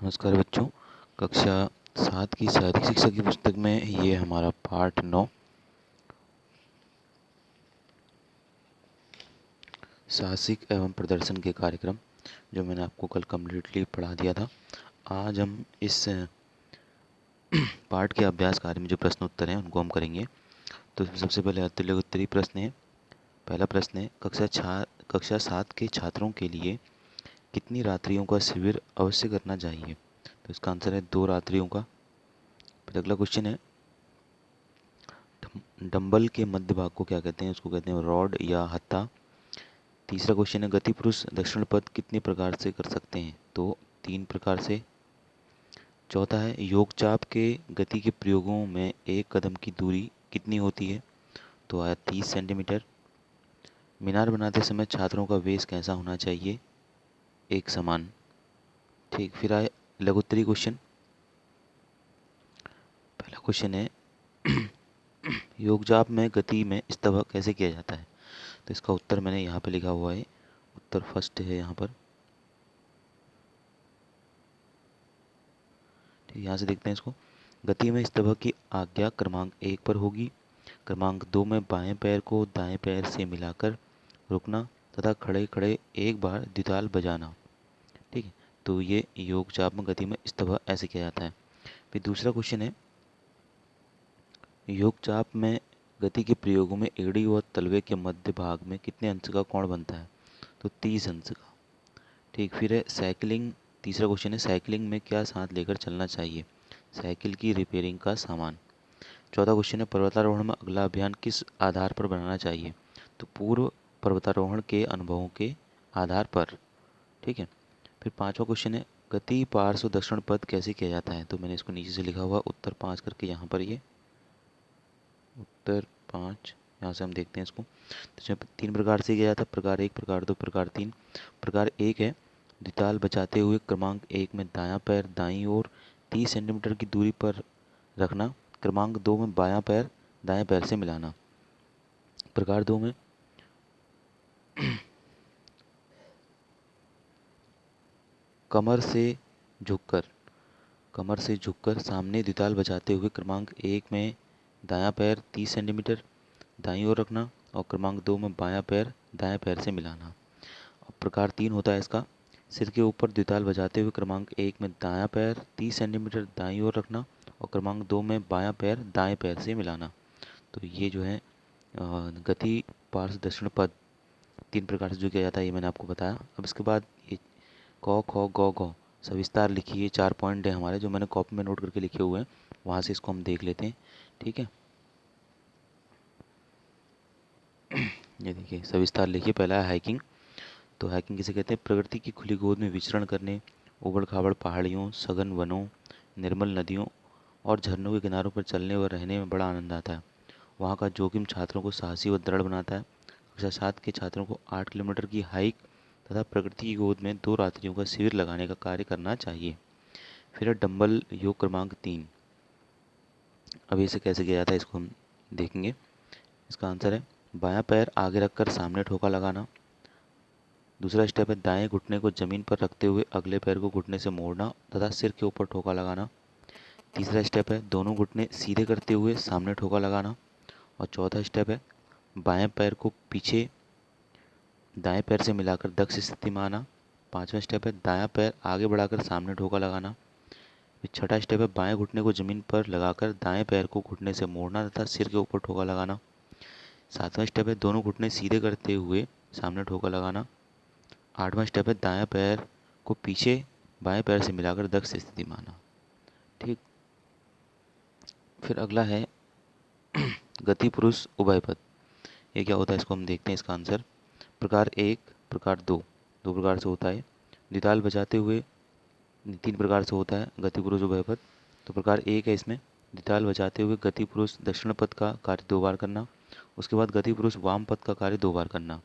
नमस्कार बच्चों। कक्षा 7 की शारीरिक शिक्षा की पुस्तक में ये हमारा पार्ट 9 साहसिक एवं प्रदर्शन के कार्यक्रम जो मैंने आपको कल कम्प्लीटली पढ़ा दिया था। आज हम इस पार्ट के अभ्यास कार्य में जो प्रश्न उत्तर हैं उनको हम करेंगे। तो इसमें सबसे पहले अतुल्य उत्तरीय प्रश्न है। पहला प्रश्न है, कक्षा 7 के छात्रों के लिए कितनी रात्रियों का शिविर अवश्य करना चाहिए? तो इसका आंसर है 2 रात्रियों का। फिर अगला क्वेश्चन है, डंबल के मध्य भाग को क्या कहते हैं? उसको कहते हैं रॉड या हत्था। तीसरा क्वेश्चन है, गति पुरुष दक्षिण पद कितने प्रकार से कर सकते हैं? तो 3 प्रकार से। चौथा है, योग चाप के गति के प्रयोगों में एक कदम की दूरी कितनी होती है? तो आया 30 सेंटीमीटर। मीनार बनाते समय छात्रों का वेश कैसा होना चाहिए? एक समान। ठीक, फिर आए लघुत्तरी क्वेश्चन। पहला क्वेश्चन है, योग चाप में गति में स्तवक कैसे किया जाता है? तो इसका उत्तर मैंने यहाँ पे लिखा हुआ है। उत्तर फर्स्ट है यहाँ पर। ठीक, यहाँ से देखते हैं इसको। गति में स्तवक की आज्ञा क्रमांक 1 पर होगी। क्रमांक 2 में बाएं पैर को दाएं पैर से मिलाकर रुकना तथा खड़े खड़े एक बार द्विताल बजाना। ठीक है, तो ये योग चाप में गति में स्तवक ऐसे किया जाता है। फिर दूसरा क्वेश्चन है, योग चाप में गति के प्रयोगों में एड़ी और तलवे के मध्य भाग में कितने अंश का कोण बनता है? तो 30 अंश का। ठीक, फिर है साइकिलिंग। तीसरा क्वेश्चन है, साइकिलिंग में क्या साथ लेकर चलना चाहिए? साइकिल की रिपेयरिंग का सामान। चौथा क्वेश्चन है, पर्वतारोहण में अगला अभियान किस आधार पर बनाना चाहिए? तो पूर्व पर्वतारोहण के अनुभवों के आधार पर। ठीक है, फिर पांचवा क्वेश्चन है, गति पार्श्व दक्षिण पद कैसे किया जाता है? तो मैंने इसको नीचे से लिखा हुआ उत्तर 5 करके यहाँ पर, ये उत्तर 5। यहाँ से हम देखते हैं इसको। तो इसमें 3 प्रकार से किया जाता है, प्रकार 1, प्रकार 2, प्रकार 3। प्रकार 1 है, द्विताल बचाते हुए क्रमांक 1 में दायां पैर दाईं ओर 30 सेंटीमीटर की दूरी पर रखना। क्रमांक 2 में बायां पैर दाएं पैर से मिलाना। प्रकार 2 में कमर से झुककर सामने द्विताल बचाते हुए क्रमांक 1 में दायां पैर 30 सेंटीमीटर दाईं ओर रखना और क्रमांक 2 में बायां पैर दाएं पैर से मिलाना। और प्रकार 3 होता है इसका, सिर के ऊपर द्विताल बजाते हुए क्रमांक 1 में दायां पैर 30 सेंटीमीटर दाईं ओर रखना और क्रमांक 2 में बायां पैर दाएं पैर से मिलाना। तो ये जो है गति पार्श्व दक्षिण पद 3 प्रकार से जो किया जाता है, ये मैंने आपको बताया। अब इसके बाद ये क ख ग घ सविस्तार लिखिए। 4 पॉइंट है हमारे जो मैंने कॉपी में नोट करके लिखे हुए हैं, वहाँ से इसको हम देख लेते हैं। ठीक है, ये देखिए सविस्तार लिखिए। पहला है हाइकिंग। तो हाइकिंग किसे कहते हैं? प्रकृति की खुली गोद में विचरण करने, उबड़ खाबड़ पहाड़ियों, सघन वनों, निर्मल नदियों और झरनों के किनारों पर चलने व रहने में बड़ा आनंद आता है। वहाँ का जोखिम छात्रों को साहसी व दृढ़ बनाता है। कक्षा 7 के छात्रों को 8 किलोमीटर की हाइक तथा प्रकृति की गोद में 2 रात्रियों का शिविर लगाने का कार्य करना चाहिए। फिर है डंबल योग क्रमांक 3। अब इसे कैसे किया जाता है इसको हम देखेंगे। इसका आंसर है, बायां पैर आगे रखकर सामने ठोका लगाना। दूसरा स्टेप है, दाएं घुटने को जमीन पर रखते हुए अगले पैर को घुटने से मोड़ना तथा सिर के ऊपर ठोका लगाना। तीसरा स्टेप है, दोनों घुटने सीधे करते हुए सामने ठोका लगाना। और चौथा स्टेप है, बाएं पैर को पीछे दाएं पैर से मिलाकर दक्ष स्थिति में आना। पांचवा स्टेप है, दायां पैर आगे बढ़ाकर सामने ठोका लगाना। फिर छठा स्टेप है, बाएं घुटने को जमीन पर लगाकर दाएं पैर को घुटने से मोड़ना तथा सिर के ऊपर ठोका लगाना। सातवां स्टेप है, दोनों घुटने सीधे करते हुए सामने ठोका लगाना। आठवां स्टेप है, दायां पैर को पीछे बाएं पैर से मिलाकर दक्ष स्थिति में आना। ठीक, फिर अगला है गति पुरुष उभय पद। ये क्या होता है इसको हम देखते हैं। इसका आंसर, प्रकार 1, प्रकार 2 दो प्रकार से होता है। द्विताल बजाते हुए 3 प्रकार से होता है गति पुरुष उभय पद। तो प्रकार 1 है, इसमें द्विताल बजाते हुए गति पुरुष दक्षिण पद का कार्य 2 बार करना, उसके बाद गति पुरुष वाम पद का कार्य 2 बार करना।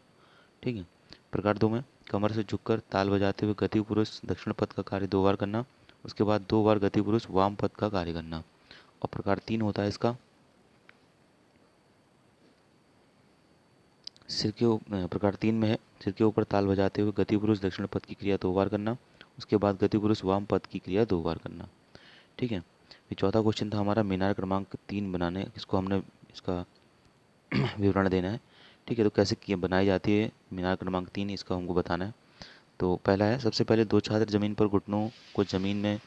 ठीक है, प्रकार 2 में कमर से झुककर ताल बजाते हुए गति पुरुष दक्षिण पद का कार्य 2 बार करना, उसके बाद 2 बार गति पुरुष वाम पद का कार्य करना। और प्रकार 3 होता है इसका, प्रकार 3 में है, सिर के ऊपर ताल बजाते हुए गति पुरुष दक्षिण पद की क्रिया 2 बार करना, उसके बाद गतिपुरुष वाम पद की क्रिया 2 बार करना। ठीक है। फिर चौथा क्वेश्चन था हमारा मीनार क्रमांक 3 बनाने, इसको हमने इसका विवरण देना है। ठीक है, तो कैसे किए बनाई जाती है मीनार क्रमांक 3, इसका हमको बताना है। तो पहला है, सबसे पहले 2 छात्र ज़मीन पर घुटनों को ज़मीन में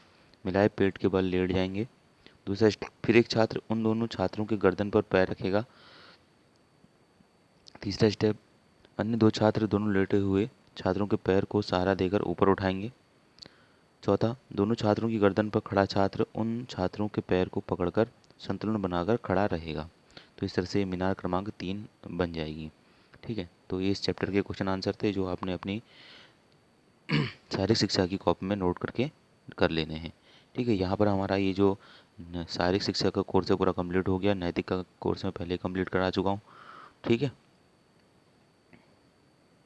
मिलाए पेट के बल लेट जाएंगे। दूसरा स्टेप, फिर एक छात्र उन दोनों छात्रों के गर्दन पर पैर रखेगा। तीसरा स्टेप, अन्य 2 छात्र दोनों लेटे हुए छात्रों के पैर को सहारा देकर ऊपर उठाएंगे। चौथा, दोनों छात्रों की गर्दन पर खड़ा छात्र उन छात्रों के पैर को पकड़कर संतुलन बनाकर खड़ा रहेगा। तो इस तरह से मीनार क्रमांक 3 बन जाएगी। ठीक है, तो ये इस चैप्टर के क्वेश्चन आंसर थे जो आपने अपनी शारीरिक शिक्षा की कॉपी में नोट करके कर लेने हैं। ठीक है, यहाँ पर हमारा ये जो शारीरिक शिक्षा का कोर्स है पूरा कंप्लीट हो गया। नैतिक का कोर्स मैं पहले कंप्लीट करा चुका हूँ। ठीक है।